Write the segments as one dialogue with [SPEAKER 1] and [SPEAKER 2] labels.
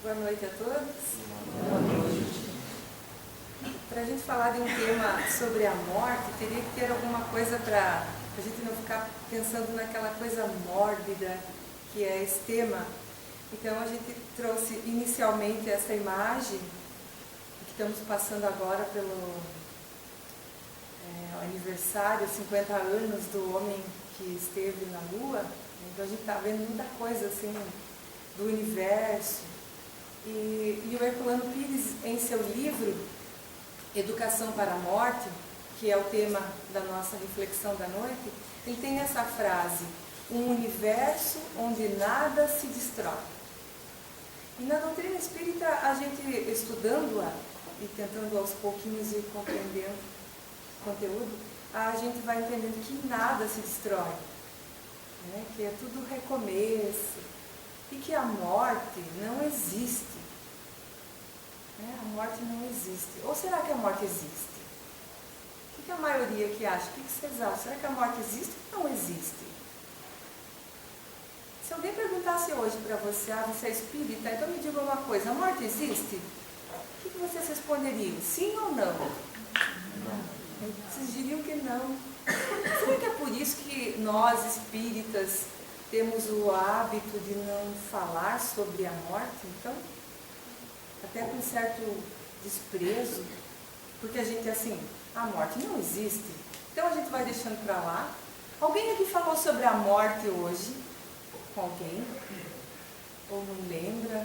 [SPEAKER 1] Boa noite a todos. Boa noite. Para a gente falar de um tema sobre a morte, teria que ter alguma coisa para a gente não ficar pensando naquela coisa mórbida que é esse tema. Então a gente trouxe inicialmente essa imagem que estamos passando agora pelo aniversário, 50 anos do homem que esteve na Lua. Então a gente está vendo muita coisa assim do universo. E o Herculano Pires, em seu livro Educação para a Morte, que é o tema da nossa reflexão da noite, ele tem essa frase: um universo onde nada se destrói. E na doutrina espírita, a gente estudando-a e tentando aos pouquinhos ir compreendendo o conteúdo, a gente vai entendendo que nada se destrói, né? Que é tudo recomeço. E que a morte não existe. A morte não existe. Ou será que a morte existe? O que a maioria que acha? O que vocês acham? Será que a morte existe ou não existe? Se alguém perguntasse hoje para você, você é espírita, então me diga uma coisa, a morte existe? O que vocês responderiam? Sim ou não? Não. Vocês diriam que não. Será que é por isso que nós espíritas temos o hábito de não falar sobre a morte, então? Até com certo desprezo, porque a gente assim, a morte não existe, então a gente vai deixando para lá. Alguém aqui falou sobre a morte hoje? Com alguém? Ou não lembra?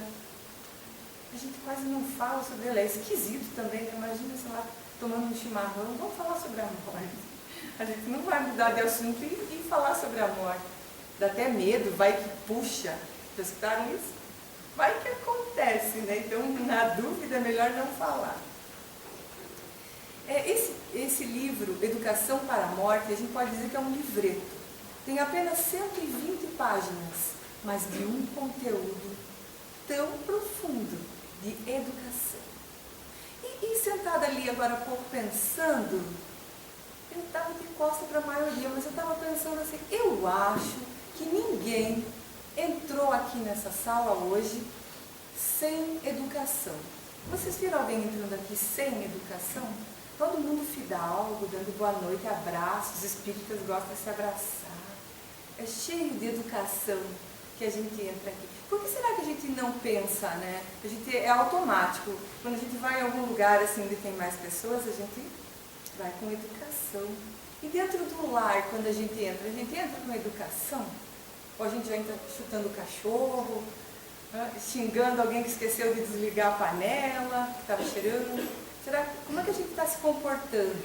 [SPEAKER 1] A gente quase não fala sobre ela, é esquisito também, né? Imagina, sei lá, tomando um chimarrão, vamos falar sobre a morte. A gente não vai mudar de assunto e falar sobre a morte. Dá até medo, vai que puxa. Já escutaram isso? Vai que acontece, né? Então, na dúvida, é melhor não falar. Esse livro, Educação para a Morte, a gente pode dizer que é um livreto. Tem apenas 120 páginas, mas de um conteúdo tão profundo de educação. E sentada ali agora há pouco pensando, eu estava de costa para a maioria, mas eu estava pensando assim, eu acho que ninguém entrou aqui nessa sala hoje sem educação. Vocês viram alguém entrando aqui sem educação? Todo mundo fidalgo, dando boa noite, abraços, os espíritas gostam de se abraçar. É cheio de educação que a gente entra aqui. Por que será que a gente não pensa, né? A gente é automático. Quando a gente vai em algum lugar assim onde tem mais pessoas, a gente vai com educação. E dentro do lar, quando a gente entra com educação? Ou a gente já entra chutando o cachorro, xingando alguém que esqueceu de desligar a panela, que estava cheirando. Como é que a gente está se comportando?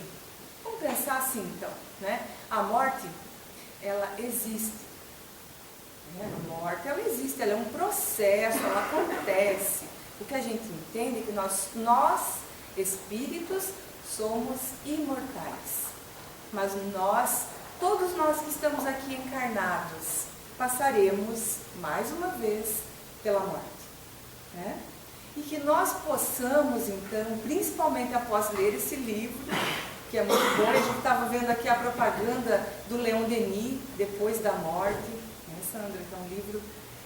[SPEAKER 1] Vamos pensar assim então, né? A morte, ela existe. A morte, ela existe, ela é um processo, ela acontece. O que a gente entende é que nós espíritos, somos imortais. Mas todos nós que estamos aqui encarnados, passaremos mais uma vez pela morte, né? E que nós possamos então, principalmente após ler esse livro, que é muito bom, a gente estava vendo aqui a propaganda do Leon Denis, Depois da Morte, né, Sandra, que é um livro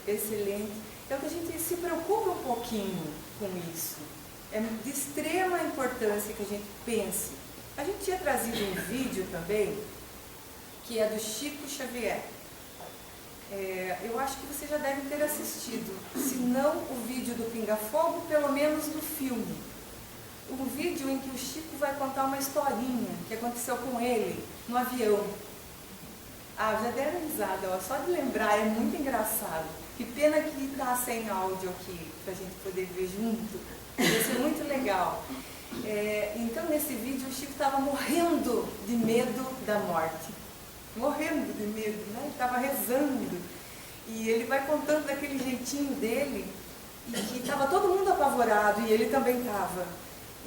[SPEAKER 1] excelente. Então que a gente se preocupe um pouquinho com isso. É de extrema importância que a gente pense. A gente tinha trazido um vídeo também, que é do Chico Xavier. Eu acho que você já deve ter assistido, se não o vídeo do Pinga Fogo, pelo menos do filme. Um vídeo em que o Chico vai contar uma historinha que aconteceu com ele no avião. Já deram risada, ó, só de lembrar, é muito engraçado. Que pena que está sem áudio aqui, para a gente poder ver junto. Vai ser muito legal. Então, nesse vídeo, o Chico estava morrendo de medo da morte. Morrendo de medo, né? Ele estava rezando. E ele vai contando daquele jeitinho dele, e que estava todo mundo apavorado, e ele também estava.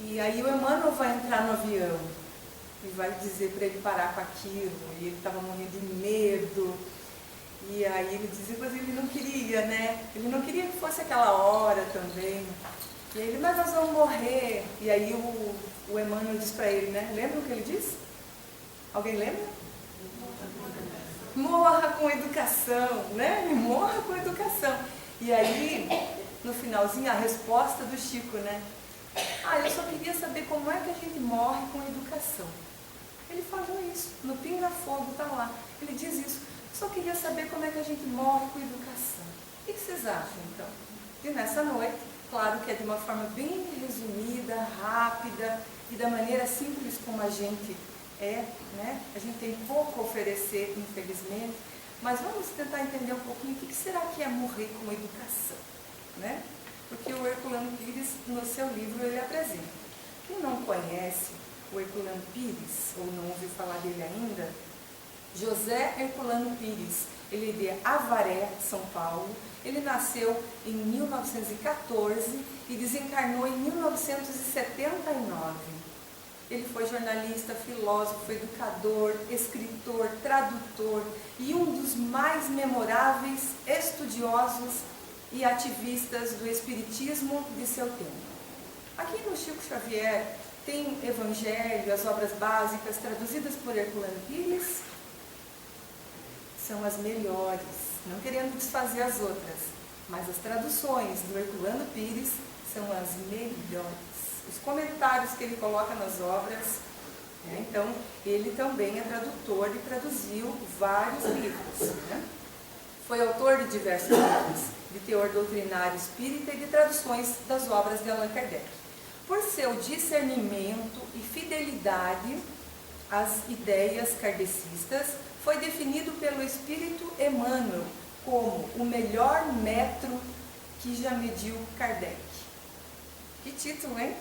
[SPEAKER 1] E aí o Emmanuel vai entrar no avião e vai dizer para ele parar com aquilo, e ele estava morrendo de medo. E aí ele dizia, mas ele não queria, né? Ele não queria que fosse aquela hora também. E aí ele, mas nós vamos morrer. E aí o Emmanuel diz para ele, né? Lembra o que ele disse? Alguém lembra? Morra com educação, né? Morra com educação. E aí no finalzinho, a resposta do Chico, né? Ah, eu só queria saber como é que a gente morre com educação. Ele falou isso, no Pinga Fogo, tá lá. Ele diz isso. Só queria saber como é que a gente morre com educação. O que vocês acham, então? E nessa noite, claro que é de uma forma bem resumida, rápida e da maneira simples como a gente é, né? A gente tem pouco a oferecer, infelizmente, mas vamos tentar entender um pouquinho o que será que é morrer com educação, né? Porque o Herculano Pires, no seu livro, ele apresenta. Quem não conhece o Herculano Pires, ou não ouviu falar dele ainda, José Herculano Pires, ele é de Avaré, São Paulo. Ele nasceu em 1914 e desencarnou em 1979. Ele foi jornalista, filósofo, educador, escritor, tradutor e um dos mais memoráveis estudiosos e ativistas do espiritismo de seu tempo. Aqui no Chico Xavier tem Evangelho, as obras básicas traduzidas por Herculano Pires, são as melhores, não querendo desfazer as outras, mas as traduções do Herculano Pires são as melhores. Os comentários que ele coloca nas obras, né? Então, ele também é tradutor e traduziu vários livros, né? Foi autor de diversos livros, de teor doutrinário espírita e de traduções das obras de Allan Kardec. Por seu discernimento e fidelidade às ideias kardecistas, foi definido pelo Espírito Emmanuel como o melhor metro que já mediu Kardec. Que título, hein?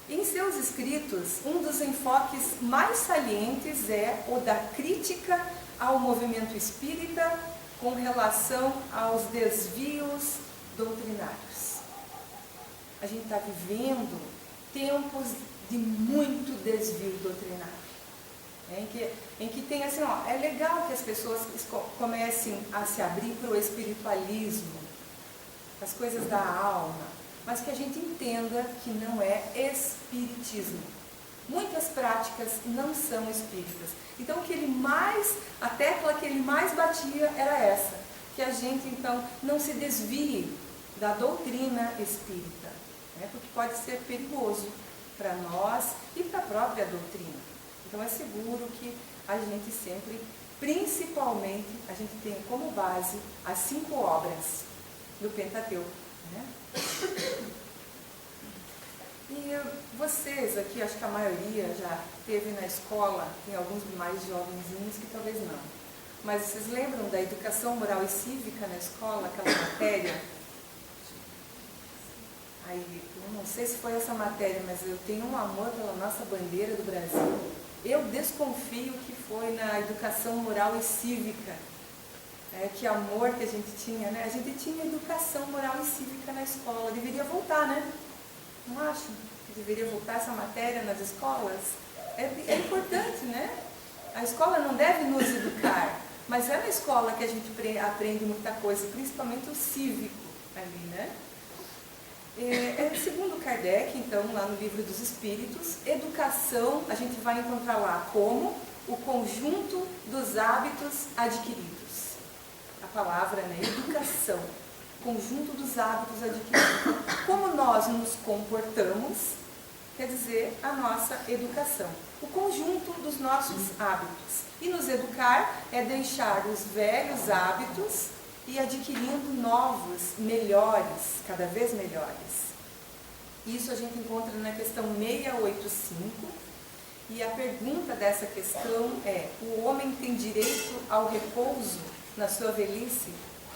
[SPEAKER 1] Em seus escritos, um dos enfoques mais salientes é o da crítica ao movimento espírita com relação aos desvios doutrinários. A gente está vivendo tempos de muito desvio doutrinário. Em que tem assim, ó, é legal que as pessoas comecem a se abrir para o espiritualismo, as coisas da alma, mas que a gente entenda que não é espiritismo. Muitas práticas não são espíritas. Então, a tecla que ele mais batia era essa, que a gente, então, não se desvie da doutrina espírita, né? Porque pode ser perigoso para nós e para a própria doutrina. Então, é seguro que a gente sempre, principalmente, a gente tenha como base as 5 obras do Pentateuco, né? E vocês aqui, acho que a maioria já teve na escola, tem alguns mais jovenzinhos que talvez não, mas vocês lembram da educação moral e cívica na escola, aquela matéria? Aí, eu não sei se foi essa matéria, mas eu tenho um amor pela nossa bandeira do Brasil. Eu desconfio que foi na educação moral e cívica. Que amor que a gente tinha, né? A gente tinha educação moral e cívica na escola. Deveria voltar, né? Não acho que deveria voltar essa matéria nas escolas? É importante, né? A escola não deve nos educar, mas é na escola que a gente aprende muita coisa, principalmente o cívico ali, né? Segundo Kardec, então, lá no Livro dos Espíritos, educação a gente vai encontrar lá como o conjunto dos hábitos adquiridos. A palavra, né? Educação, conjunto dos hábitos adquiridos. Como nós nos comportamos, quer dizer, a nossa educação. O conjunto dos nossos hábitos. E nos educar é deixar os velhos hábitos e adquirindo novos, melhores, cada vez melhores. Isso a gente encontra na questão 685, e a pergunta dessa questão é: o homem tem direito ao repouso na sua velhice?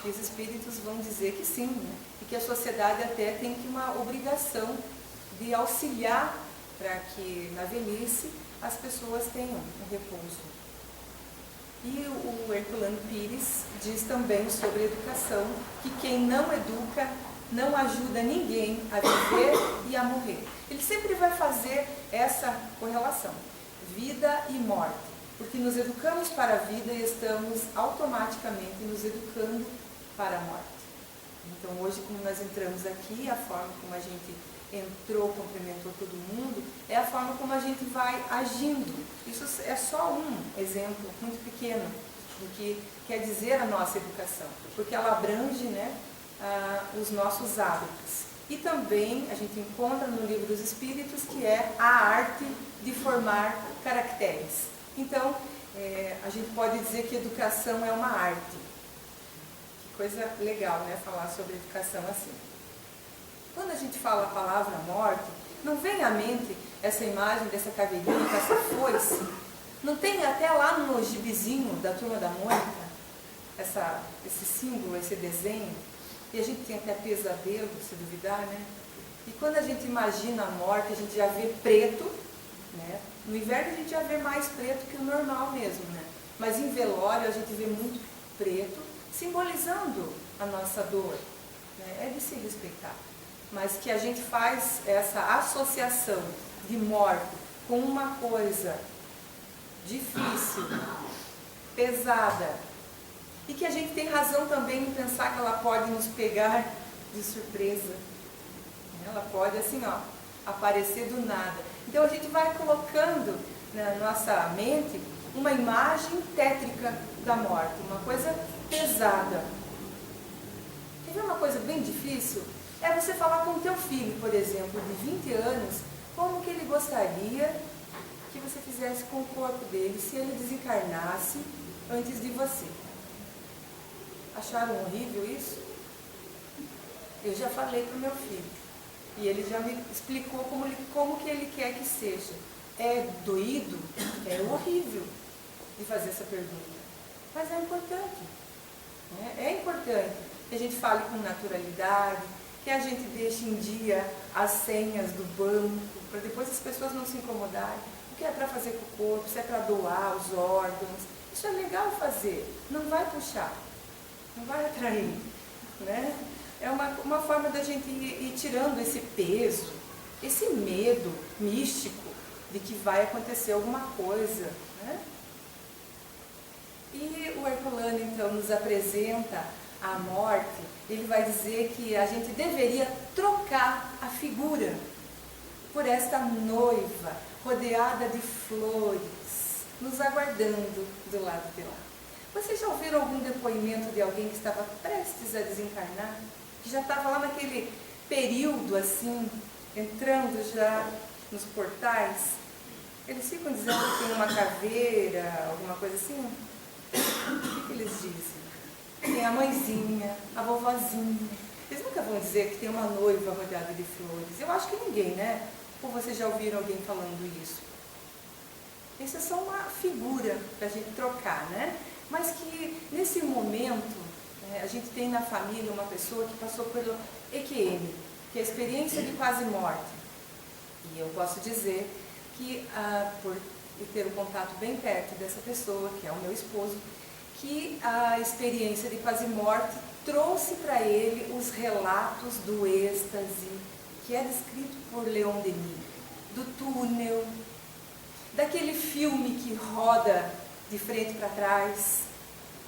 [SPEAKER 1] E os espíritos vão dizer que sim, né? E que a sociedade até tem uma obrigação de auxiliar para que na velhice as pessoas tenham um repouso. E o Herculano Pires diz também sobre educação que quem não educa não ajuda ninguém a viver e a morrer. Ele sempre vai fazer essa correlação, vida e morte, porque nos educamos para a vida e estamos automaticamente nos educando para a morte. Então hoje, como nós entramos aqui, a forma como a gente entrou, cumprimentou todo mundo, é a forma como a gente vai agindo. Isso é só um exemplo muito pequeno do que quer dizer a nossa educação, porque ela abrange, né, os nossos hábitos. E também a gente encontra no Livro dos Espíritos que é a arte de formar caracteres. Então, a gente pode dizer que educação é uma arte. Que coisa legal, né? Falar sobre educação assim. Quando a gente fala a palavra morte, não vem à mente essa imagem dessa caveirinha com essa foice? Não tem até lá no gibizinho da Turma da Mônica esse símbolo, esse desenho? E a gente tem até pesadelo, se duvidar, né? E quando a gente imagina a morte, a gente já vê preto, né? No inverno a gente já vê mais preto que o normal mesmo, né? Mas em velório a gente vê muito preto, simbolizando a nossa dor, né? É de se respeitar. Mas que a gente faz essa associação de morte com uma coisa difícil, pesada, e que a gente tem razão também em pensar que ela pode nos pegar de surpresa. Ela pode, assim, ó, aparecer do nada. Então a gente vai colocando na nossa mente uma imagem tétrica da morte, uma coisa pesada. Quer ver uma coisa bem difícil? É você falar com o teu filho, por exemplo, de 20 anos, como que ele gostaria que você fizesse com o corpo dele se ele desencarnasse antes de você. Acharam horrível isso? Eu já falei para o meu filho. E ele já me explicou como que ele quer que seja. É doído? É horrível de fazer essa pergunta. Mas é importante. Né? É importante que a gente fale com naturalidade, que a gente deixe em dia as senhas do banco, para depois as pessoas não se incomodarem. O que é para fazer com o corpo, se é para doar os órgãos. Isso é legal fazer. Não vai puxar. Não vai atrair, né? É uma forma da gente ir tirando esse peso, esse medo místico de que vai acontecer alguma coisa, né? E o Herculano, então, nos apresenta a morte. Ele vai dizer que a gente deveria trocar a figura por esta noiva rodeada de flores, nos aguardando do lado de lá. Vocês já ouviram algum depoimento de alguém que estava prestes a desencarnar? Que já estava lá naquele período assim, entrando já nos portais? Eles ficam dizendo que tem uma caveira, alguma coisa assim? O que eles dizem? Tem a mãezinha, a vovozinha. Eles nunca vão dizer que tem uma noiva rodeada de flores. Eu acho que ninguém, né? Ou vocês já ouviram alguém falando isso? Isso é só uma figura para a gente trocar, né? Mas que nesse momento a gente tem na família uma pessoa que passou pelo EQM, que é a experiência de quase morte. E eu posso dizer que, por ter um contato bem perto dessa pessoa, que é o meu esposo, que a experiência de quase morte trouxe para ele os relatos do êxtase, que é descrito por Leon Denis, do túnel, daquele filme que roda de frente para trás,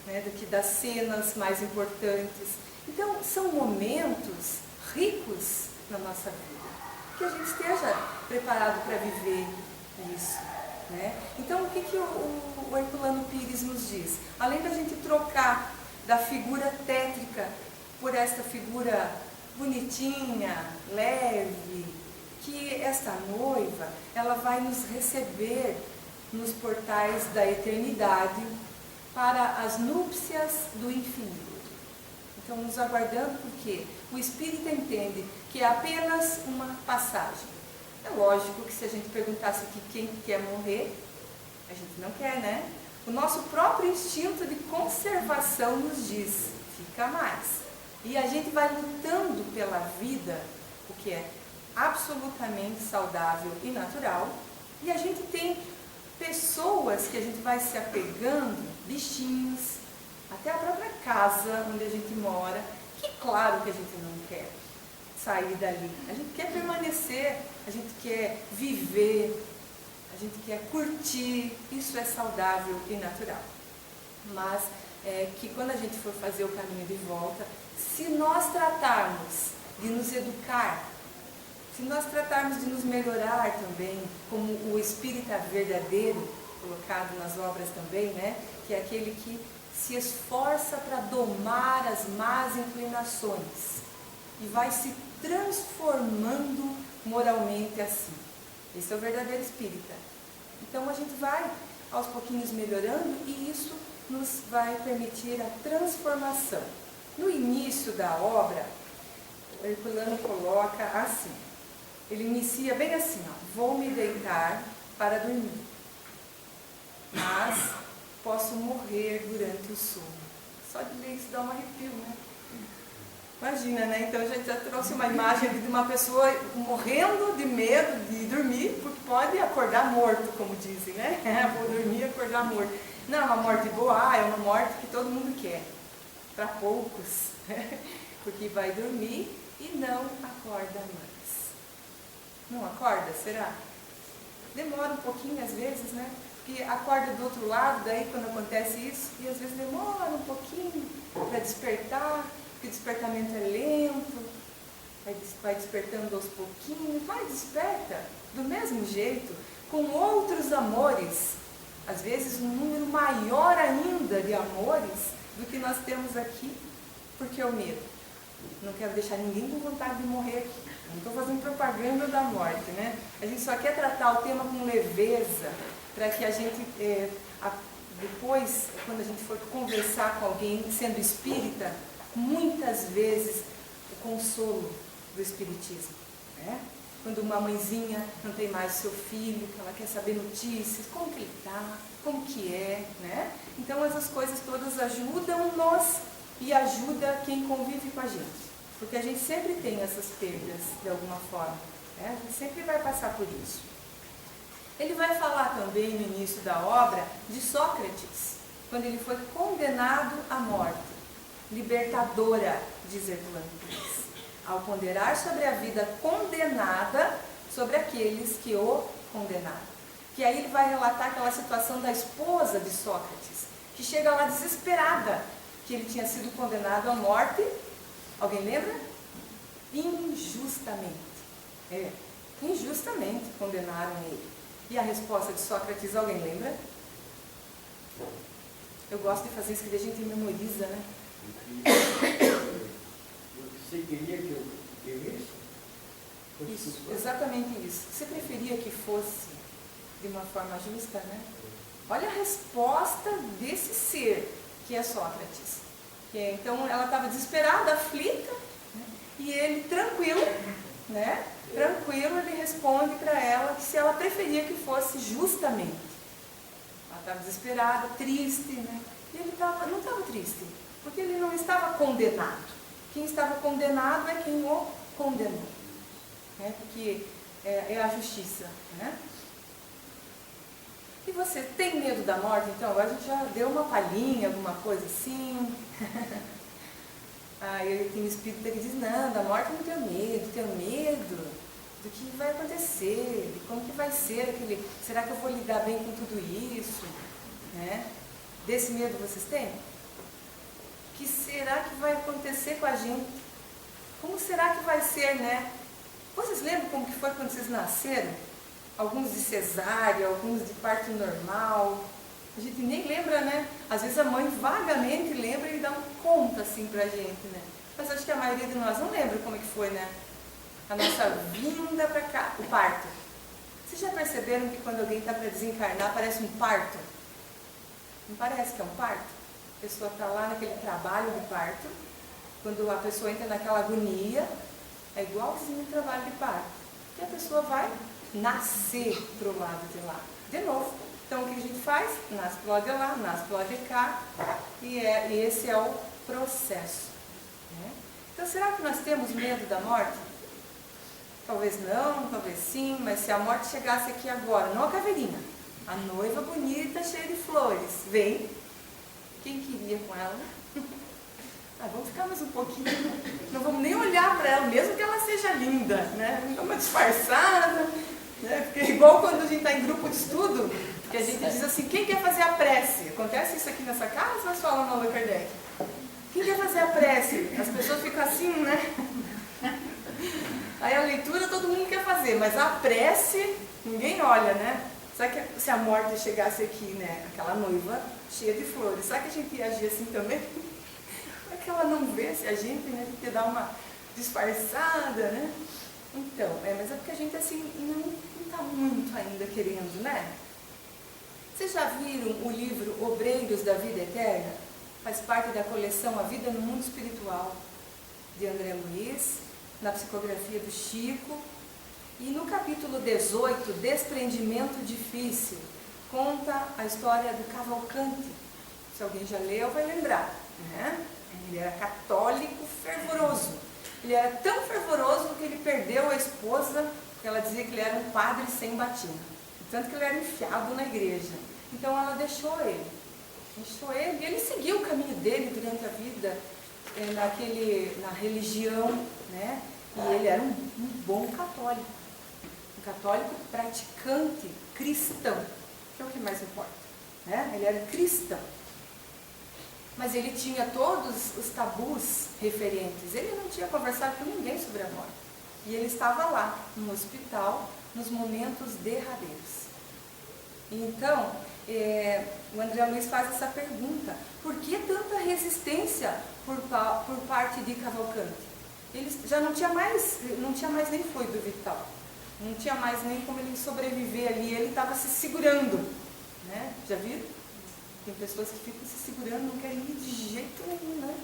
[SPEAKER 1] né, das cenas mais importantes. Então, são momentos ricos na nossa vida, que a gente esteja preparado para viver isso. Né? Então, o que o Herculano Pires nos diz? Além da gente trocar da figura tétrica por esta figura bonitinha, leve, que esta noiva, ela vai nos receber nos portais da eternidade para as núpcias do infinito. Então, nos aguardando, porque o Espírito entende que é apenas uma passagem. É lógico que se a gente perguntasse aqui quem quer morrer, a gente não quer, né? O nosso próprio instinto de conservação nos diz, fica mais. E a gente vai lutando pela vida, o que é absolutamente saudável e natural, e a gente tem pessoas que a gente vai se apegando, bichinhos, até a própria casa onde a gente mora, que claro que a gente não quer sair dali. A gente quer permanecer, a gente quer viver, a gente quer curtir, isso é saudável e natural. Mas que quando a gente for fazer o caminho de volta, se nós tratarmos de nos educar, se nós tratarmos de nos melhorar também, como o espírita verdadeiro, colocado nas obras também, né? Que é aquele que se esforça para domar as más inclinações e vai se transformando moralmente assim. Esse é o verdadeiro espírita. Então a gente vai aos pouquinhos melhorando e isso nos vai permitir a transformação. No início da obra, o Herculano coloca assim, ele inicia bem assim, ó, vou me deitar para dormir, mas posso morrer durante o sono. Só de ler isso dá um arrepio, né? Imagina, né? Então a gente já trouxe uma imagem de uma pessoa morrendo de medo de dormir, porque pode acordar morto, como dizem, né? Vou dormir e acordar morto. Não é uma morte boa, é uma morte que todo mundo quer, para poucos, porque vai dormir e não acorda mais. Não acorda, será? Demora um pouquinho às vezes, né? Porque acorda do outro lado, daí quando acontece isso, e às vezes demora um pouquinho para despertar, porque o despertamento é lento, vai despertando aos pouquinhos, mas desperta do mesmo jeito, com outros amores, às vezes um número maior ainda de amores do que nós temos aqui, porque é o medo. Não quero deixar ninguém com vontade de morrer aqui. Não estou fazendo propaganda da morte, né? A gente só quer tratar o tema com leveza, para que a gente, depois, quando a gente for conversar com alguém, sendo espírita, muitas vezes o consolo do espiritismo, né? Quando uma mãezinha não tem mais o seu filho, que ela quer saber notícias, como que ele está, como que é, né? Então essas coisas todas ajudam-nos e ajuda quem convive com a gente, porque a gente sempre tem essas perdas de alguma forma, né? A gente sempre vai passar por isso. Ele vai falar também no início da obra de Sócrates, quando ele foi condenado à morte, libertadora, diz Herculano Pires, ao ponderar sobre a vida condenada sobre aqueles que o condenaram. Que aí ele vai relatar aquela situação da esposa de Sócrates, que chega lá desesperada, que ele tinha sido condenado à morte, alguém lembra? Injustamente. Injustamente condenaram ele. E a resposta de Sócrates, alguém lembra? Eu gosto de fazer isso, que a gente memoriza, né?
[SPEAKER 2] Você queria que eu vivesse?
[SPEAKER 1] Isso, exatamente isso. Você preferia que fosse de uma forma justa, né? Olha a resposta desse ser, que é Sócrates. Então, ela estava desesperada, aflita, né? E ele, tranquilo, né? Tranquilo, ele responde para ela que se ela preferia que fosse justamente. Ela estava desesperada, triste, né? E ele não estava triste, porque ele não estava condenado. Quem estava condenado é quem o condenou, né? Porque é a justiça, né? E você tem medo da morte? Então, agora a gente já deu uma palhinha, alguma coisa assim. Aí tem um espírito que diz, não, da morte eu não tenho medo do que vai acontecer, de como que vai ser será que eu vou lidar bem com tudo isso, né? Desse medo vocês têm? O que será que vai acontecer com a gente? Como será que vai ser, né? Vocês lembram como que foi quando vocês nasceram? Alguns de cesárea, alguns de parto normal. A gente nem lembra, né? Às vezes a mãe vagamente lembra e dá um conta assim pra gente, né? Mas acho que a maioria de nós não lembra como é que foi, né? A nossa vinda pra cá, o parto. Vocês já perceberam que quando alguém está para desencarnar parece um parto? Não parece que é um parto? A pessoa está lá naquele trabalho de parto, quando a pessoa entra naquela agonia, é igualzinho o trabalho de parto. E a pessoa vai nascer para o lado de lá, de novo. Então o que a gente faz? Nasce para o lado de lá, nasce para o lado de cá, e esse é o processo, né? Então será que nós temos medo da morte? Talvez não, talvez sim, mas se a morte chegasse aqui agora, não a caveirinha, a noiva bonita, cheia de flores, vem, quem queria com ela? Vamos ficar mais um pouquinho, não vamos nem olhar para ela, mesmo que ela seja linda, né? Dá uma disfarçada, né? Porque é igual quando a gente está em grupo de estudo, que a gente diz assim, quem quer fazer a prece? Acontece isso aqui nessa casa, nós falamos no Allan Kardec. Quem quer fazer a prece? As pessoas ficam assim, né? Aí a leitura todo mundo quer fazer, mas a prece, ninguém olha, né? Será que se a morte chegasse aqui, né, aquela noiva cheia de flores, será que a gente ia agir assim também? Será que ela não vesse a gente, né, porque dá uma disfarçada, né? Então, mas é porque a gente assim não está muito ainda querendo, né? Vocês já viram o livro Obreiros da Vida Eterna? Faz parte da coleção A Vida no Mundo Espiritual, de André Luiz, na psicografia do Chico. E no capítulo 18, Desprendimento Difícil, conta a história do Cavalcante. Se alguém já leu, vai lembrar, né? Ele era católico fervoroso. Ele era tão fervoroso que ele perdeu a esposa, que ela dizia que ele era um padre sem batina. Tanto que ele era enfiado na igreja. Então ela deixou ele. E ele seguiu o caminho dele durante a vida, na religião, né? E ele era um bom católico. Um católico praticante, cristão, que é o que mais importa, né? Ele era cristão. Mas ele tinha todos os tabus referentes. Ele não tinha conversado com ninguém sobre a morte. E ele estava lá, no hospital, nos momentos derradeiros. Então, o André Luiz faz essa pergunta: por que tanta resistência por parte de Cavalcante? Ele já não tinha mais nem fluido vital, não tinha mais nem como ele sobreviver ali, ele estava se segurando, né? Já viram? Tem pessoas que ficam se segurando, não querem ir de jeito nenhum, né?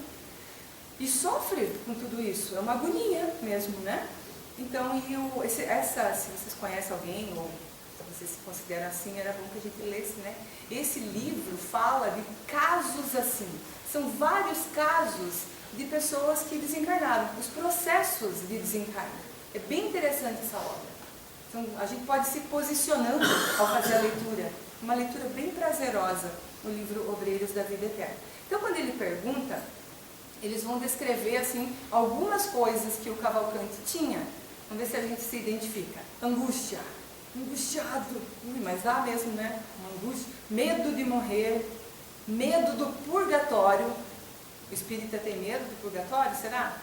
[SPEAKER 1] E sofre com tudo isso, é uma agonia mesmo, né? Então, se vocês conhecem alguém, ou se vocês se consideram assim, era bom que a gente lesse, né? Esse livro fala de casos assim, são vários casos de pessoas que desencarnaram, os processos de desencarne. É bem interessante essa obra. Então, a gente pode se posicionando ao fazer a leitura, uma leitura bem prazerosa no livro Obreiros da Vida Eterna. Então, quando ele pergunta, eles vão descrever assim algumas coisas que o Cavalcante tinha. Vamos ver se a gente se identifica. Angústia, angustiado, mas dá mesmo, né? Uma angústia, medo de morrer, medo do purgatório. O espírita tem medo do purgatório, será?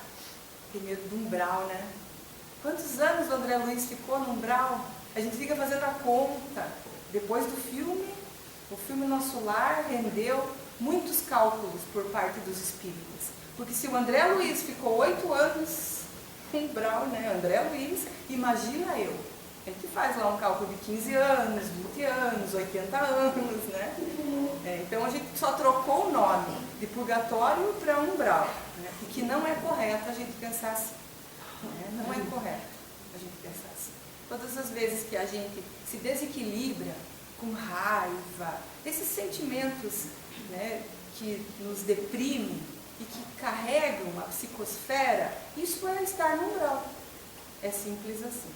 [SPEAKER 1] Tem medo do umbral, né? Quantos anos o André Luiz ficou no umbral? A gente fica fazendo a conta. Depois do filme, o filme Nosso Lar rendeu muitos cálculos por parte dos espíritas. Porque se o André Luiz ficou 8 anos com umbral, né? André Luiz, imagina eu. A gente faz lá um cálculo de 15 anos, 20 anos, 80 anos, né? Então a gente só trocou o nome de purgatório para umbral, né? E que não é correto a gente pensar assim. Não é correto a gente pensar assim. Todas as vezes que a gente se desequilibra com raiva, esses sentimentos, né, que nos deprimem e que carregam a psicosfera, isso é estar no umbral. É simples assim.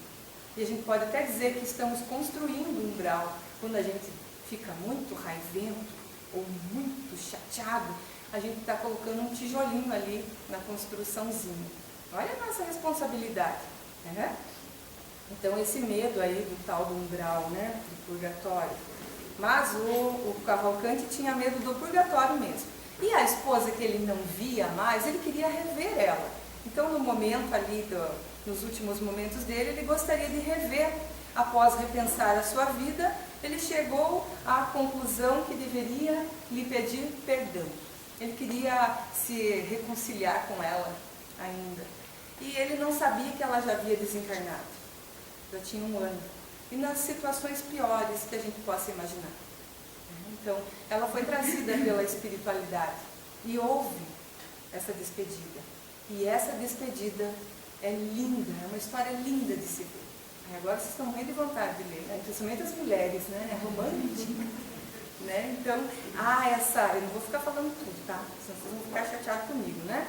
[SPEAKER 1] E a gente pode até dizer que estamos construindo um umbral. Quando a gente fica muito raivento ou muito chateado, a gente está colocando um tijolinho ali na construçãozinha. Olha a nossa responsabilidade, né? Então, esse medo aí do tal do umbral, né, do purgatório. Mas o Cavalcante tinha medo do purgatório mesmo. E a esposa que ele não via mais, ele queria rever ela. Então, no momento ali, nos últimos momentos dele, ele gostaria de rever. Após repensar a sua vida, ele chegou à conclusão que deveria lhe pedir perdão. Ele queria se reconciliar com ela ainda. E ele não sabia que ela já havia desencarnado. Já tinha 1 ano. E nas situações piores que a gente possa imaginar. Então, ela foi trazida pela espiritualidade. E houve essa despedida. E essa despedida é linda, é uma história linda de se ver. Agora vocês estão morrendo de vontade de ler, né? Principalmente as mulheres, né? É romântica. Né? Então, eu não vou ficar falando tudo, tá? Senão vocês vão ficar chateados comigo, né?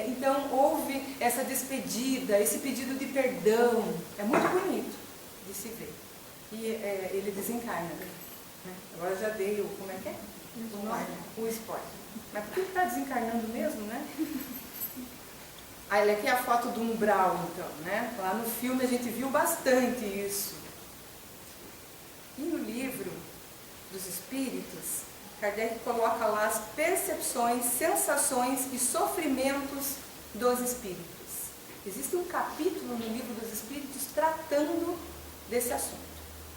[SPEAKER 1] Então, houve essa despedida, esse pedido de perdão. É muito bonito de se ver. E ele desencarna. Né? Agora eu já dei como é que é? O spoiler. Mas por que está desencarnando mesmo, né? Olha aqui a foto do umbral, então, né? Lá no filme a gente viu bastante isso. E no livro dos Espíritos, Kardec coloca lá as percepções, sensações e sofrimentos dos espíritos. Existe um capítulo no livro dos Espíritos tratando desse assunto.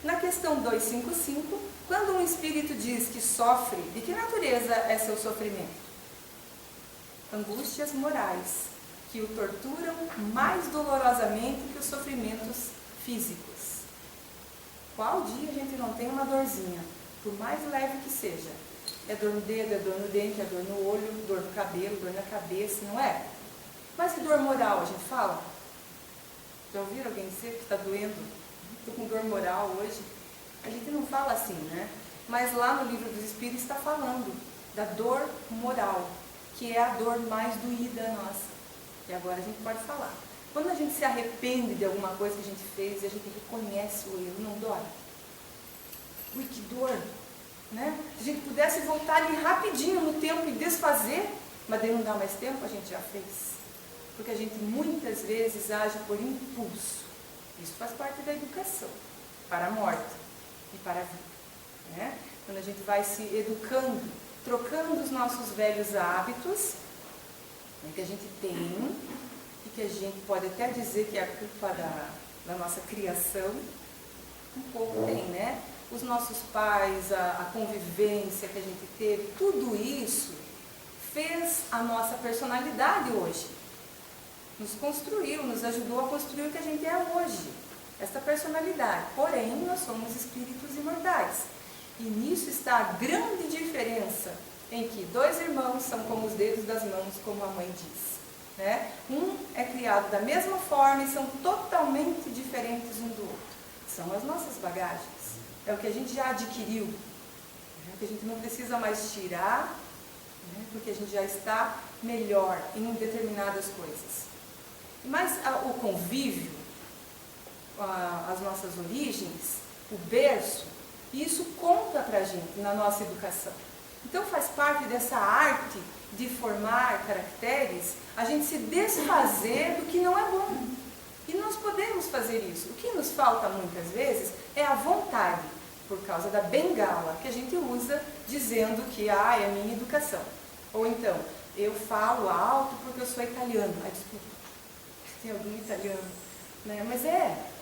[SPEAKER 1] Na questão 255, quando um espírito diz que sofre, de que natureza é seu sofrimento? Angústias morais, que o torturam mais dolorosamente que os sofrimentos físicos. Qual dia a gente não tem uma dorzinha, por mais leve que seja? É dor no dedo, é dor no dente, é dor no olho, dor no cabelo, dor na cabeça, não é? Mas que dor moral a gente fala? Já ouviram alguém dizer que está doendo? Estou com dor moral hoje. A gente não fala assim, né? Mas lá no livro dos Espíritos está falando da dor moral, que é a dor mais doída nossa. E agora a gente pode falar. Quando a gente se arrepende de alguma coisa que a gente fez e a gente reconhece o erro, não dói? Ui, que dor! Né? Se a gente pudesse voltar ali rapidinho no tempo e desfazer, mas daí não dá mais tempo, a gente já fez. Porque a gente muitas vezes age por impulso. Isso faz parte da educação, para a morte e para a vida. Né? Quando a gente vai se educando, trocando os nossos velhos hábitos, né, que a gente tem, e que a gente pode até dizer que é a culpa da nossa criação, um pouco tem, né? Os nossos pais, a convivência que a gente teve, tudo isso fez a nossa personalidade hoje. Nos construiu, nos ajudou a construir o que a gente é hoje, esta personalidade. Porém, nós somos espíritos imortais. E nisso está a grande diferença em que dois irmãos são como os dedos das mãos, como a mãe diz. Né? Um é criado da mesma forma e são totalmente diferentes um do outro. São as nossas bagagens. É o que a gente já adquiriu, né? Que a gente não precisa mais tirar, né? Porque a gente já está melhor em determinadas coisas. Mas o convívio, as nossas origens, o berço, isso conta para a gente na nossa educação. Então faz parte dessa arte de formar caracteres, a gente se desfazer do que não é bom. E nós podemos fazer isso. O que nos falta muitas vezes é a vontade, por causa da bengala que a gente usa, dizendo que é a minha educação. Ou então, eu falo alto porque eu sou italiano. Desculpa, tem algum italiano, né? Mas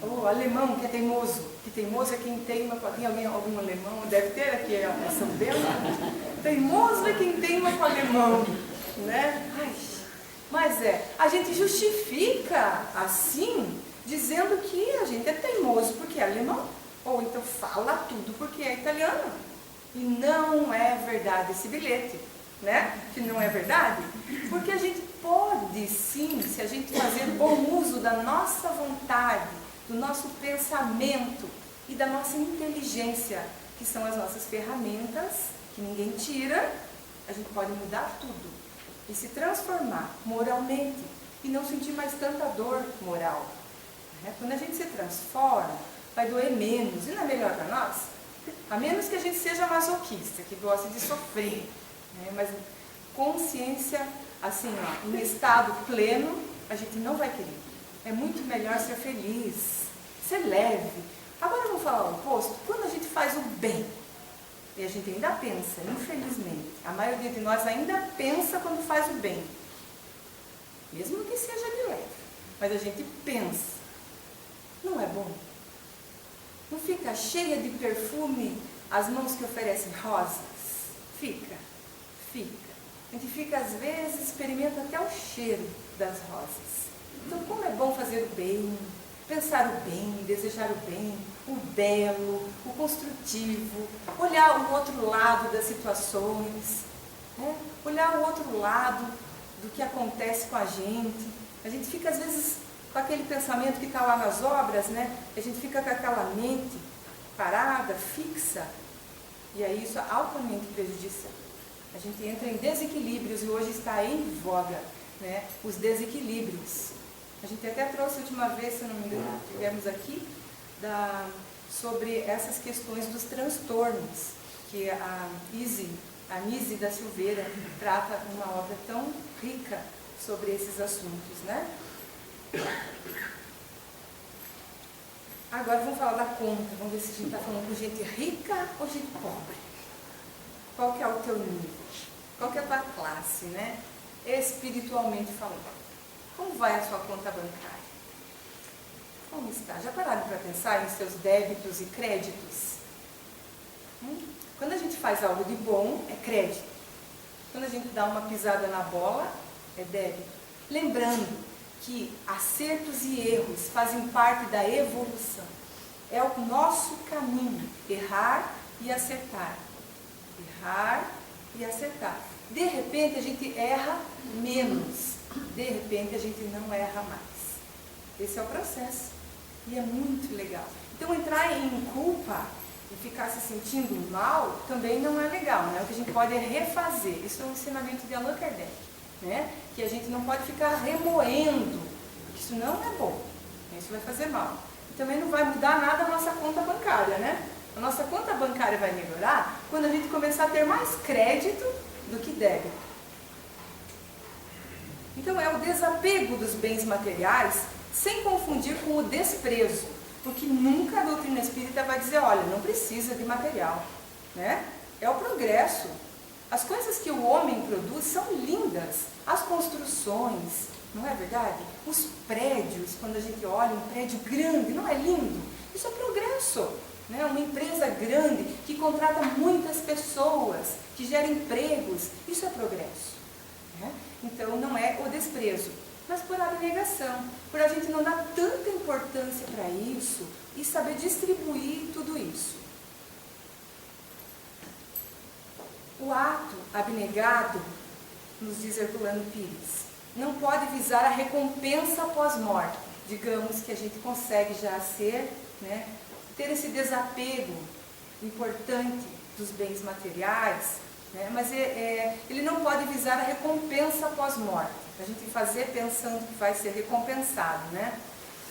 [SPEAKER 1] o alemão que é teimoso, que teimoso é quem teima, tem algum alemão, deve ter aqui a São Bento, teimoso é quem teima com o alemão, né? Mas a gente justifica assim, dizendo que a gente é teimoso porque é alemão, ou então fala tudo porque é italiano, e não é verdade esse bilhete, né? Que não é verdade, porque a gente pode sim, se a gente fazer bom uso da nossa vontade, do nosso pensamento e da nossa inteligência, que são as nossas ferramentas, que ninguém tira, a gente pode mudar tudo e se transformar moralmente e não sentir mais tanta dor moral. Né? Quando a gente se transforma, vai doer menos, e não é melhor para nós? A menos que a gente seja masoquista, que gosta de sofrer, né? Mas consciência, assim, em estado pleno, a gente não vai querer. É muito melhor ser feliz, ser leve. Agora vamos falar o oposto. Quando a gente faz o bem, e a gente ainda pensa, infelizmente, a maioria de nós ainda pensa quando faz o bem, mesmo que seja de leve, mas a gente pensa, não é bom? Não fica cheia de perfume as mãos que oferecem rosas? Fica. A gente fica, às vezes, experimenta até o cheiro das rosas. Então, como é bom fazer o bem, pensar o bem, desejar o bem, o belo, o construtivo, olhar o outro lado das situações, né? Olhar o outro lado do que acontece com a gente. A gente fica, às vezes, com aquele pensamento que está lá nas obras, né? A gente fica com aquela mente parada, fixa, e aí isso é altamente prejudicial. A gente entra em desequilíbrios e hoje está em voga, né? Os desequilíbrios. A gente até trouxe a última vez, se não me engano, tivemos aqui, sobre essas questões dos transtornos, que a Nise da Silveira trata uma obra tão rica sobre esses assuntos, né? Agora vamos falar da conta, vamos ver se a gente está falando com gente rica ou gente pobre. Qual que é o teu nível? Qual que é a tua classe, né? Espiritualmente falando. Como vai a sua conta bancária? Como está. Já pararam para pensar em seus débitos e créditos? Quando a gente faz algo de bom, é crédito. Quando a gente dá uma pisada na bola, é débito. Lembrando que acertos e erros fazem parte da evolução. É o nosso caminho, errar e acertar. Errar e acertar. De repente a gente erra menos, de repente a gente não erra mais. Esse é o processo e é muito legal. Então entrar em culpa e ficar se sentindo mal também não é legal, né? O que a gente pode é refazer. Isso é um ensinamento de Allan Kardec, né? Que a gente não pode ficar remoendo, porque isso não é bom, isso vai fazer mal. E também não vai mudar nada a nossa conta bancária, né? A nossa conta bancária vai melhorar quando a gente começar a ter mais crédito do que débito. Então é o desapego dos bens materiais sem confundir com o desprezo, porque nunca a doutrina espírita vai dizer, olha, não precisa de material, né? É o progresso. As coisas que o homem produz são lindas, as construções, não é verdade? Os prédios, quando a gente olha um prédio grande, não é lindo? Isso é progresso. Né? Uma empresa grande que contrata muitas pessoas, que gera empregos, isso é progresso. Né? Então não é o desprezo, mas por abnegação, por a gente não dar tanta importância para isso e saber distribuir tudo isso. O ato abnegado, nos diz Herculano Pires, não pode visar a recompensa pós-morte. Digamos que a gente consegue já ser, né, ter esse desapego importante dos bens materiais, né, mas ele não pode visar a recompensa pós-morte. A gente fazer pensando que vai ser recompensado, né?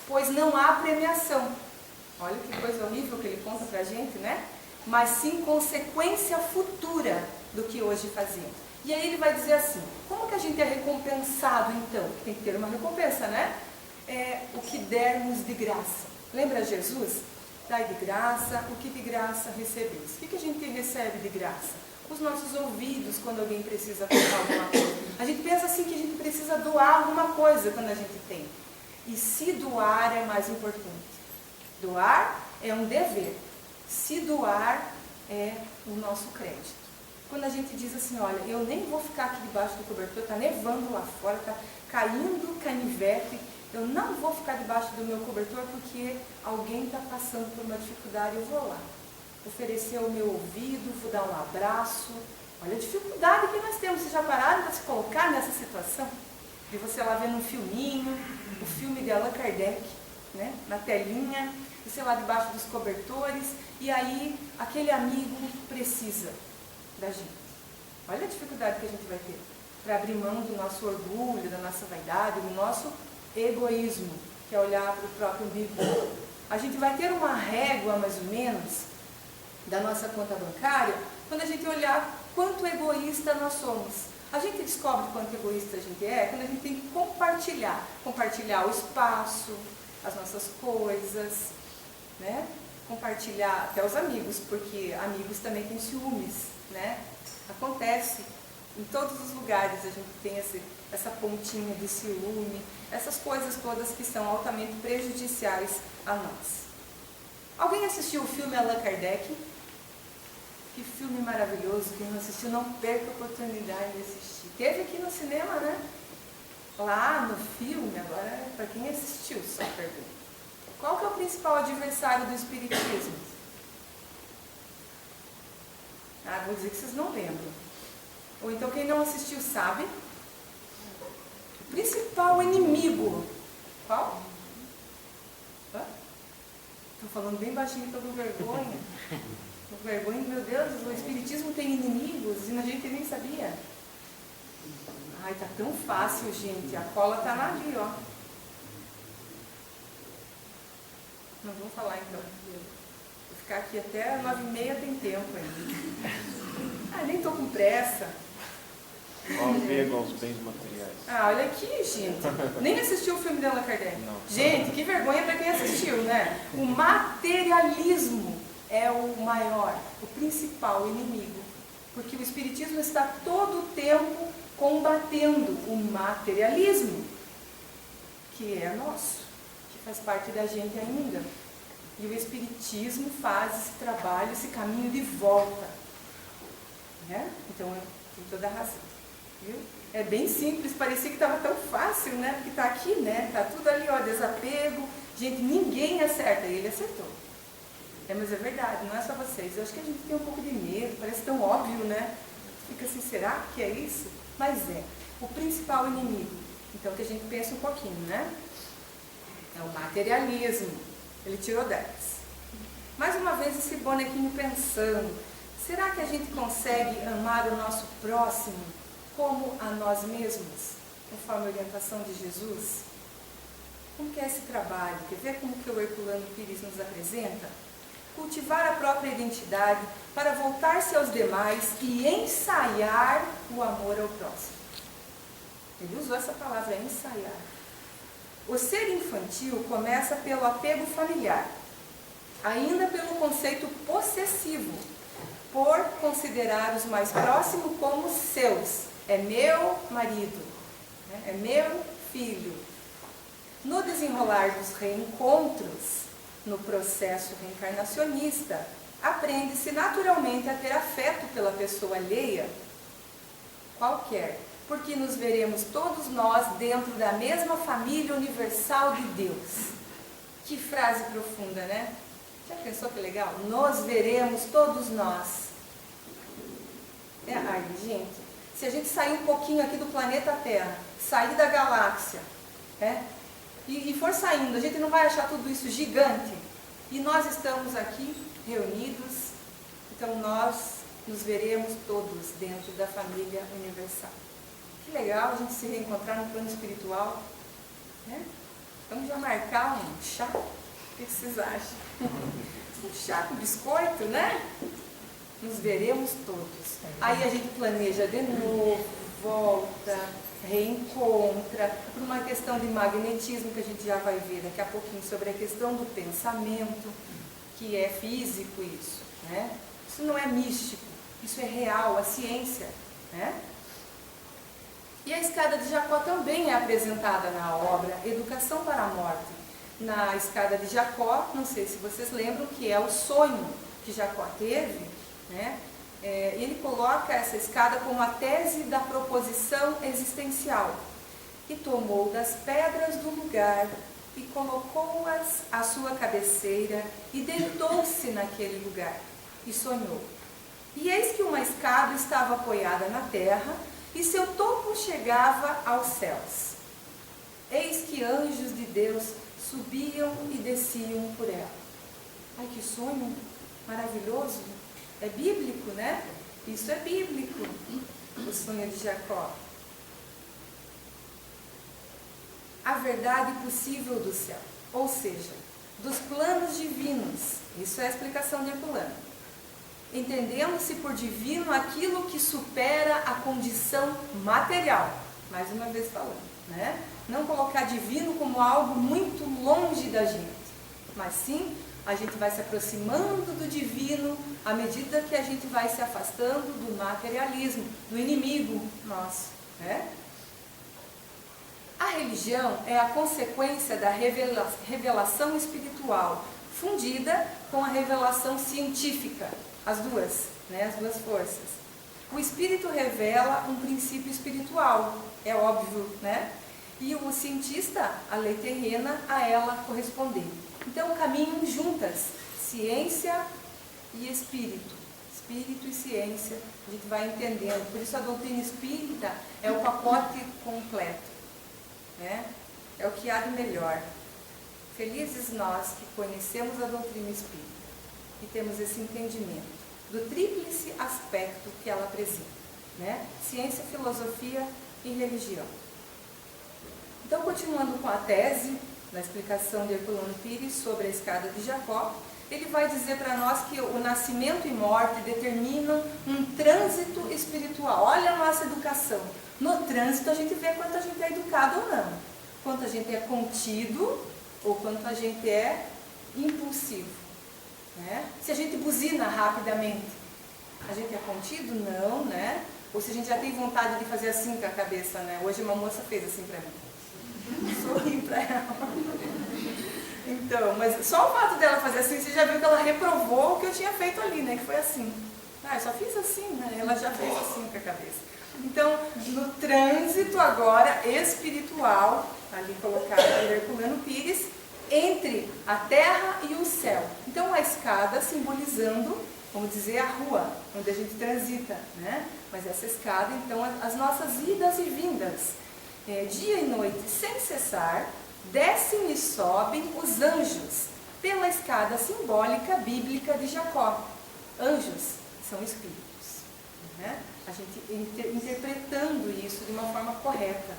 [SPEAKER 1] Pois não há premiação. Olha que coisa horrível que ele conta pra gente, né? Mas sim consequência futura do que hoje fazemos. E aí ele vai dizer assim, como que a gente é recompensado então? Tem que ter uma recompensa, né? É o que dermos de graça. Lembra Jesus? Dai de graça, o que de graça recebeis. O que a gente recebe de graça? Os nossos ouvidos quando alguém precisa comprar alguma coisa. A gente pensa assim que a gente precisa doar alguma coisa quando a gente tem. E se doar é mais importante. Doar é um dever. Se doar é o nosso crédito. Quando a gente diz assim, olha, eu nem vou ficar aqui debaixo do cobertor, está nevando lá fora, está caindo canivete, eu não vou ficar debaixo do meu cobertor porque alguém está passando por uma dificuldade, eu vou lá. Oferecer o meu ouvido, vou dar um abraço. Olha a dificuldade que nós temos. Vocês já pararam para se colocar nessa situação? De você lá vendo um filminho, o filme de Allan Kardec, né, na telinha, você lá debaixo dos cobertores, e aí aquele amigo precisa da gente. Olha a dificuldade que a gente vai ter para abrir mão do nosso orgulho, da nossa vaidade, do nosso egoísmo, que é olhar para o próprio umbigo. A gente vai ter uma régua, mais ou menos, da nossa conta bancária, quando a gente olhar quanto egoísta nós somos. A gente descobre quanto egoísta a gente é quando a gente tem que compartilhar. Compartilhar o espaço, as nossas coisas, né? Compartilhar até os amigos, porque amigos também têm ciúmes, né? Acontece em todos os lugares, a gente tem essa pontinha de ciúme, essas coisas todas que são altamente prejudiciais a nós. Alguém assistiu o filme Allan Kardec? Que filme maravilhoso, quem não assistiu não perca a oportunidade de assistir. Teve aqui no cinema, né? Lá no filme, agora para quem assistiu, só pergunta. Qual que é o principal adversário do espiritismo? Ah, vou dizer que vocês não lembram. Ou então quem não assistiu sabe. O principal inimigo. Qual? Estou falando bem baixinho, estou com vergonha. Com vergonha, meu Deus, o espiritismo tem inimigos e a gente nem sabia. Ai, tá tão fácil, gente. A cola tá ali, ó. Não vou falar então. Vou ficar aqui até 9h30, tem tempo ainda. Ah, nem estou com pressa.
[SPEAKER 3] O apego aos bens materiais.
[SPEAKER 1] Ah, olha aqui, gente. Nem assistiu o filme de Allan Kardec.
[SPEAKER 3] Não.
[SPEAKER 1] Gente, que vergonha para quem assistiu, né? O materialismo é o maior, o principal inimigo. Porque o espiritismo está todo o tempo combatendo o materialismo, que é nosso, que faz parte da gente ainda. E o Espiritismo faz esse trabalho, esse caminho de volta. Né? Então, tem toda a razão. Viu? É bem simples, parecia que estava tão fácil, né? Porque está aqui, né? Está tudo ali, ó, desapego. Gente, ninguém acerta. Ele acertou. Mas é verdade, não é só vocês. Eu acho que a gente tem um pouco de medo, parece tão óbvio, né? Fica assim, será que é isso? Mas é. O principal inimigo. Então, que a gente pensa um pouquinho, né? É o materialismo. Ele tirou 10. Mais uma vez esse bonequinho pensando, será que a gente consegue amar o nosso próximo como a nós mesmos, conforme a orientação de Jesus? Como que é esse trabalho? Quer ver como que o Herculano Pires nos apresenta? Cultivar a própria identidade para voltar-se aos demais e ensaiar o amor ao próximo. Ele usou essa palavra, ensaiar. O ser infantil começa pelo apego familiar, ainda pelo conceito possessivo, por considerar os mais próximos como seus. É meu marido, né? É meu filho. No desenrolar dos reencontros, no processo reencarnacionista, aprende-se naturalmente a ter afeto pela pessoa alheia, qualquer, porque nos veremos todos nós dentro da mesma família universal de Deus. Que frase profunda, né? Já pensou que legal? Nos veremos todos nós. Ai, gente, se a gente sair um pouquinho aqui do planeta Terra, sair da galáxia, né? E for saindo, a gente não vai achar tudo isso gigante. E nós estamos aqui reunidos, então nós nos veremos todos dentro da família universal. Que legal a gente se reencontrar no plano espiritual, né? Vamos já marcar um chá? O que vocês acham? Um chá com biscoito, né? Nos veremos todos. Aí a gente planeja de novo, volta, reencontra, por uma questão de magnetismo que a gente já vai ver daqui a pouquinho sobre a questão do pensamento, que é físico isso, né? Isso não é místico, isso é real, a ciência, né? E a escada de Jacó também é apresentada na obra Educação para a Morte. Na escada de Jacó, não sei se vocês lembram, que é o sonho que Jacó teve, né? Ele coloca essa escada como a tese da proposição existencial. E tomou das pedras do lugar e colocou-as à sua cabeceira e deitou-se naquele lugar e sonhou. E eis que uma escada estava apoiada na terra e seu topo chegava aos céus. Eis que anjos de Deus subiam e desciam por ela. Ai, que sonho maravilhoso! É bíblico, né? Isso é bíblico, o sonho de Jacó. A verdade possível do céu, ou seja, dos planos divinos. Isso é a explicação de Herculano. Entendendo-se por divino aquilo que supera a condição material. Mais uma vez falando, né? Não colocar divino como algo muito longe da gente, mas sim a gente vai se aproximando do divino à medida que a gente vai se afastando do materialismo, do inimigo nosso, né? A religião é a consequência da revelação espiritual, fundida com a revelação científica, as duas, né? As duas forças. O espírito revela um princípio espiritual, é óbvio, né? E o cientista, a lei terrena, a ela corresponder. Então caminham juntas, ciência e espírito. Espírito e ciência, a gente vai entendendo. Por isso a doutrina espírita é o pacote completo, né? É o que há de melhor. Felizes nós que conhecemos a doutrina espírita e temos esse entendimento do tríplice aspecto que ela apresenta, né? Ciência, filosofia e religião. Então, continuando com a tese, na explicação de Herculano Pires sobre a escada de Jacó, ele vai dizer para nós que o nascimento e morte determinam um trânsito espiritual. Olha a nossa educação. No trânsito a gente vê quanto a gente é educado ou não. Quanto a gente é contido ou quanto a gente é impulsivo, né? Se a gente buzina rapidamente, a gente é contido? Não, né? Ou se a gente já tem vontade de fazer assim com a cabeça, né? Hoje uma moça fez assim para mim. Sorri para ela. Então, mas só o fato dela fazer assim, você já viu que ela reprovou o que eu tinha feito ali, né? Que foi assim. Ah, eu só fiz assim, né? Ela já fez assim com a cabeça. Então, no trânsito agora espiritual, ali colocado por Herculano Pires, entre a terra e o céu. Então, a escada simbolizando, vamos dizer, a rua, onde a gente transita, né? Mas essa escada, então, as nossas idas e vindas, dia e noite, sem cessar, descem e sobem os anjos, pela escada simbólica bíblica de Jacó. Anjos são espíritos, né? A gente interpretando isso de uma forma correta,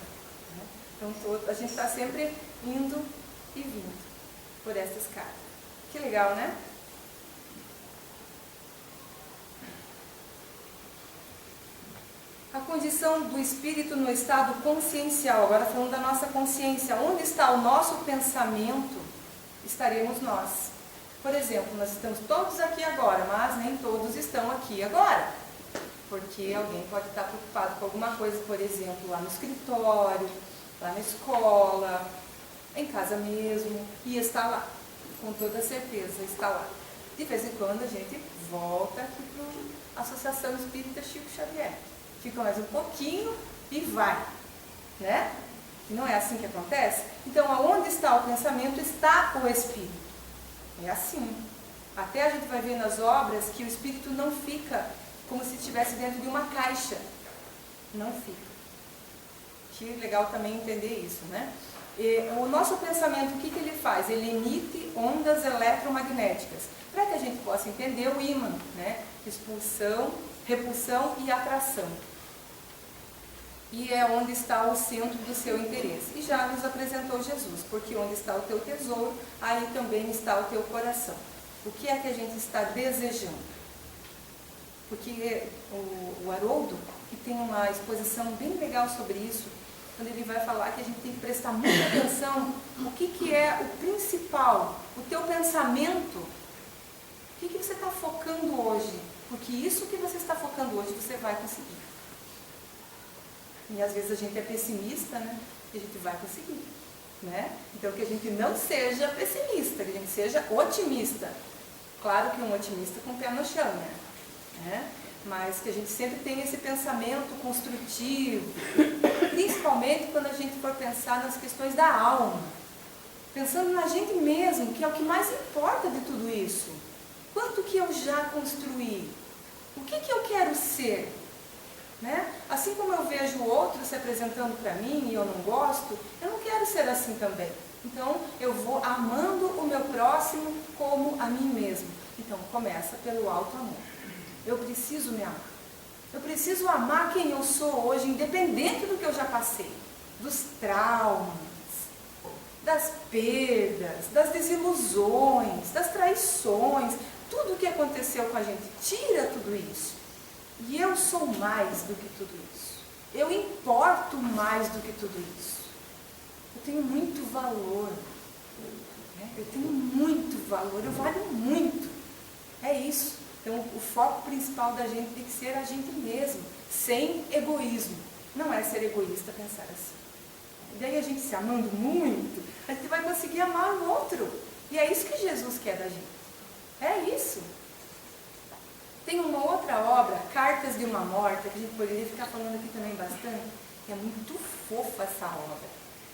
[SPEAKER 1] né? Então, a gente está sempre indo e vindo por essa escada. Que legal, né? A condição do espírito no estado consciencial, agora falando da nossa consciência, onde está o nosso pensamento, estaremos nós. Por exemplo, nós estamos todos aqui agora, mas nem todos estão aqui agora. Porque alguém pode estar preocupado com alguma coisa, por exemplo, lá no escritório, lá na escola, em casa mesmo, e está lá, com toda certeza está lá. De vez em quando a gente volta aqui para a Associação Espírita Chico Xavier. Fica mais um pouquinho e vai, né? E não é assim que acontece? Então, aonde está o pensamento, está o espírito. É assim. Até a gente vai ver nas obras que o espírito não fica como se estivesse dentro de uma caixa. Não fica. Que legal também entender isso, né? E o nosso pensamento, o que ele faz? Ele emite ondas eletromagnéticas. Para que a gente possa entender o ímã, né? Expulsão, repulsão e atração. E é onde está o centro do seu interesse. E já nos apresentou Jesus, porque onde está o teu tesouro, aí também está o teu coração. O que é que a gente está desejando? Porque o Haroldo, que tem uma exposição bem legal sobre isso, quando ele vai falar que a gente tem que prestar muita atenção, o que é o principal, o teu pensamento, o que você está focando hoje? Porque isso que você está focando hoje, você vai conseguir. E às vezes a gente é pessimista, né? E a gente vai conseguir, né? Então que a gente não seja pessimista, que a gente seja otimista. Claro que um otimista com o pé no chão, né? Mas que a gente sempre tenha esse pensamento construtivo, principalmente quando a gente for pensar nas questões da alma. Pensando na gente mesmo, que é o que mais importa de tudo isso. Quanto que eu já construí? O que eu quero ser? Né? Assim como eu vejo o outro se apresentando para mim e eu não gosto, eu não quero ser assim também. Então, eu vou amando o meu próximo como a mim mesmo. Então, começa pelo alto amor. Eu preciso me amar. Eu preciso amar quem eu sou hoje, independente do que eu já passei. Dos traumas, das perdas, das desilusões, das traições, tudo o que aconteceu com a gente. Tira tudo isso. E eu sou mais do que tudo isso. Eu importo mais do que tudo isso. Eu tenho muito valor. Né? Eu tenho muito valor. Eu valho muito. É isso. Então, o foco principal da gente tem que ser a gente mesmo. Sem egoísmo. Não é ser egoísta pensar assim. E daí a gente se amando muito, a gente vai conseguir amar o outro. E é isso que Jesus quer da gente. É isso. Tem uma outra obra, Cartas de uma Morta, que a gente poderia ficar falando aqui também bastante. É muito fofa essa obra.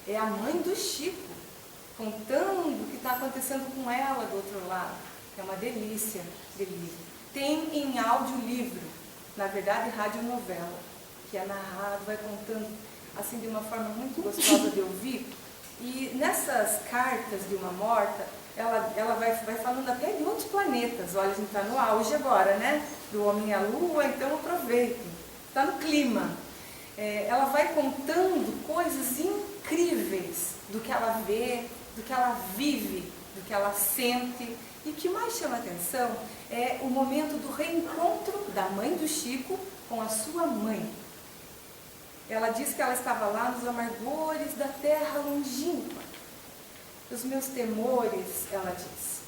[SPEAKER 1] É a mãe do Chico, contando o que está acontecendo com ela do outro lado. É uma delícia de livro. Tem em audiolivro, na verdade, radionovela, que é narrado, vai contando assim de uma forma muito gostosa de ouvir. E nessas Cartas de uma Morta, ela vai falando até de outros planetas. Olha, a gente está no auge agora, né? Do homem à lua, então aproveitem. Está no clima. Ela vai contando coisas incríveis do que ela vê, do que ela vive, do que ela sente. E o que mais chama atenção é o momento do reencontro da mãe do Chico com a sua mãe. Ela diz que ela estava lá nos amargores da terra longínqua. Os meus temores, ela diz,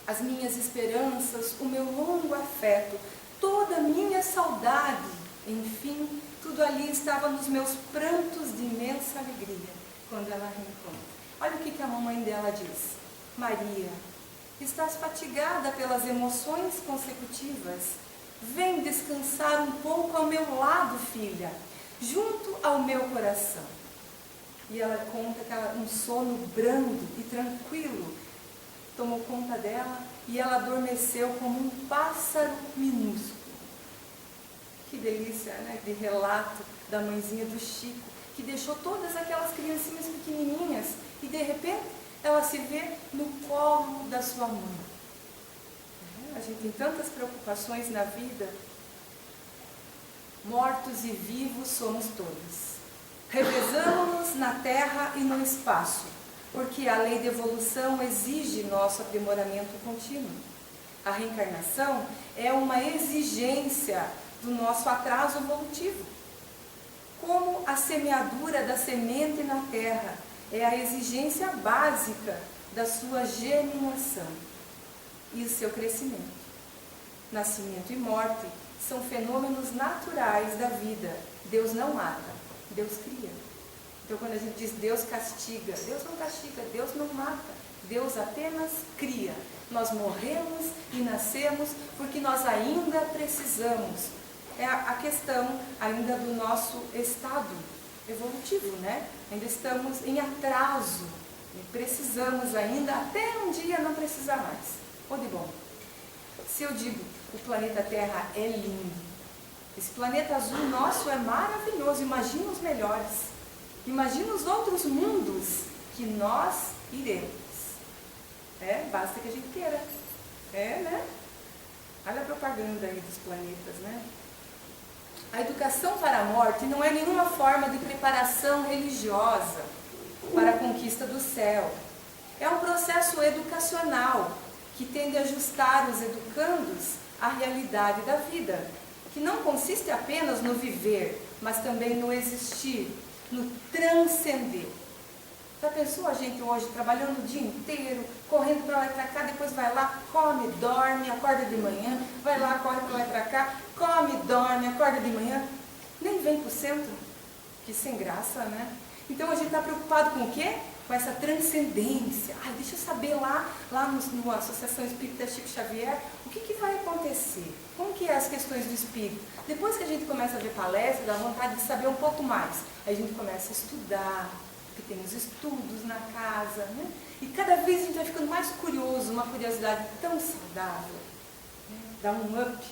[SPEAKER 1] as minhas esperanças, o meu longo afeto, toda a minha saudade, enfim, tudo ali estava nos meus prantos de imensa alegria, quando ela reencontra. Olha o que a mamãe dela diz. Maria, estás fatigada pelas emoções consecutivas? Vem descansar um pouco ao meu lado, filha, junto ao meu coração. E ela conta que um sono brando e tranquilo tomou conta dela e ela adormeceu como um pássaro minúsculo. Que delícia, né? De relato da mãezinha do Chico, que deixou todas aquelas criancinhas pequenininhas e de repente ela se vê no colo da sua mãe. A gente tem tantas preocupações na vida. Mortos e vivos somos todos. Revezamos-nos na terra e no espaço, porque a lei de evolução exige nosso aprimoramento contínuo. A reencarnação é uma exigência do nosso atraso evolutivo. Como a semeadura da semente na terra é a exigência básica da sua germinação e o seu crescimento. Nascimento e morte são fenômenos naturais da vida. Deus não mata, Deus cria. Então quando a gente diz Deus castiga, Deus não castiga, Deus não mata, Deus apenas cria. Nós morremos e nascemos porque nós ainda precisamos. É a questão ainda do nosso estado evolutivo, né? Ainda estamos em atraso, precisamos ainda, até um dia não precisar mais. Ou de bom, se eu digo, o planeta Terra é lindo, esse planeta azul nosso é maravilhoso, imagina os melhores, imagina os outros mundos que nós iremos. Basta que a gente queira, né? Olha a propaganda aí dos planetas, né? A educação para a morte não é nenhuma forma de preparação religiosa para a conquista do céu. É um processo educacional que tende a ajustar os educandos à realidade da vida, que não consiste apenas no viver, mas também no existir, no transcender. Já pensou a gente hoje trabalhando o dia inteiro, correndo para lá e para cá, depois vai lá, come, dorme, acorda de manhã, vai lá, corre para lá e para cá, come, dorme, acorda de manhã, nem vem para o centro? Que sem graça, né? Então a gente está preocupado com o quê? Com essa transcendência. Deixa eu saber lá na Associação Espírita Chico Xavier, o que vai acontecer? Como que é as questões do Espírito? Depois que a gente começa a ver palestra, dá vontade de saber um pouco mais. Aí a gente começa a estudar, porque tem os estudos na casa, né? E cada vez a gente vai ficando mais curioso, uma curiosidade tão saudável, né? Dá um up,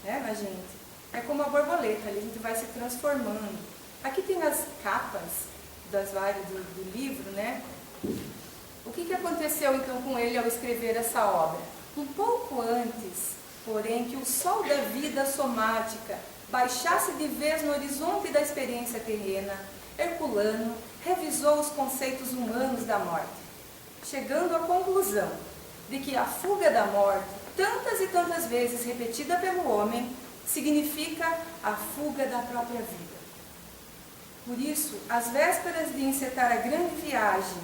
[SPEAKER 1] né, na gente. É como a borboleta, ali a gente vai se transformando. Aqui tem as capas do livro, né? O que aconteceu então com ele ao escrever essa obra? Um pouco antes, porém, que o sol da vida somática baixasse de vez no horizonte da experiência terrena, Herculano revisou os conceitos humanos da morte, chegando à conclusão de que a fuga da morte, tantas e tantas vezes repetida pelo homem, significa a fuga da própria vida. Por isso, às vésperas de encetar a grande viagem,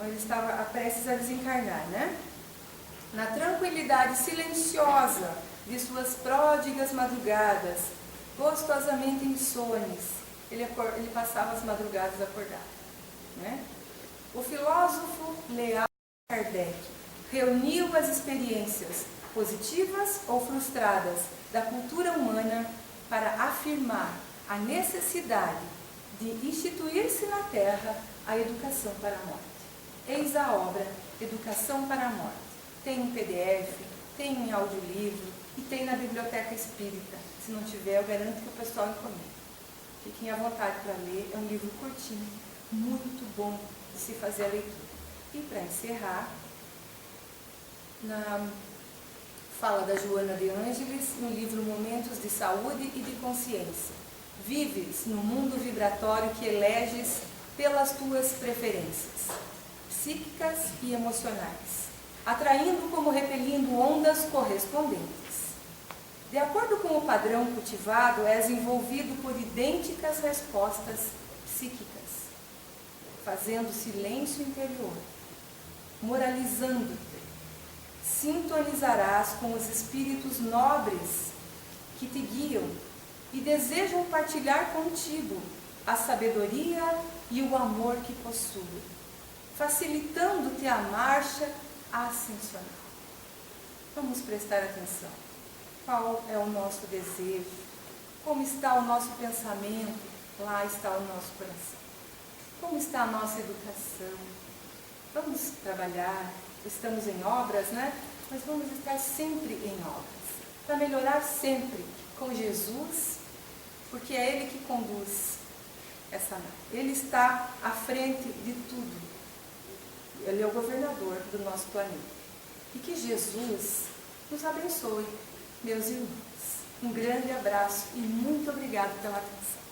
[SPEAKER 1] ele estava prestes a desencarnar, né? Na tranquilidade silenciosa de suas pródigas madrugadas, gostosamente insones, ele passava as madrugadas acordado, né? O filósofo Leal Kardec reuniu as experiências positivas ou frustradas da cultura humana para afirmar a necessidade de instituir-se na Terra a educação para a morte. Eis a obra Educação para a Morte. Tem em PDF, tem em audiolivro e tem na Biblioteca Espírita. Se não tiver, eu garanto que o pessoal encomenda. Fiquem à vontade para ler, é um livro curtinho, muito bom de se fazer a leitura. E para encerrar, na fala da Joana de Ângeles, no livro Momentos de Saúde e de Consciência. Vives no mundo vibratório que eleges pelas tuas preferências, psíquicas e emocionais, atraindo como repelindo ondas correspondentes. De acordo com o padrão cultivado, és envolvido por idênticas respostas psíquicas, fazendo silêncio interior, moralizando-te. Sintonizarás com os espíritos nobres que te guiam e desejam partilhar contigo a sabedoria e o amor que possuem. facilitando-te a marcha ascensional. Vamos prestar atenção. Qual é o nosso desejo? Como está o nosso pensamento? Lá está o nosso coração. Como está a nossa educação? Vamos trabalhar, estamos em obras, né? Mas vamos estar sempre em obras, para melhorar sempre com Jesus, porque é Ele que conduz essa nave. Ele está à frente de tudo. Ele é o governador do nosso planeta. E que Jesus nos abençoe, meus irmãos. Um grande abraço e muito obrigado pela atenção.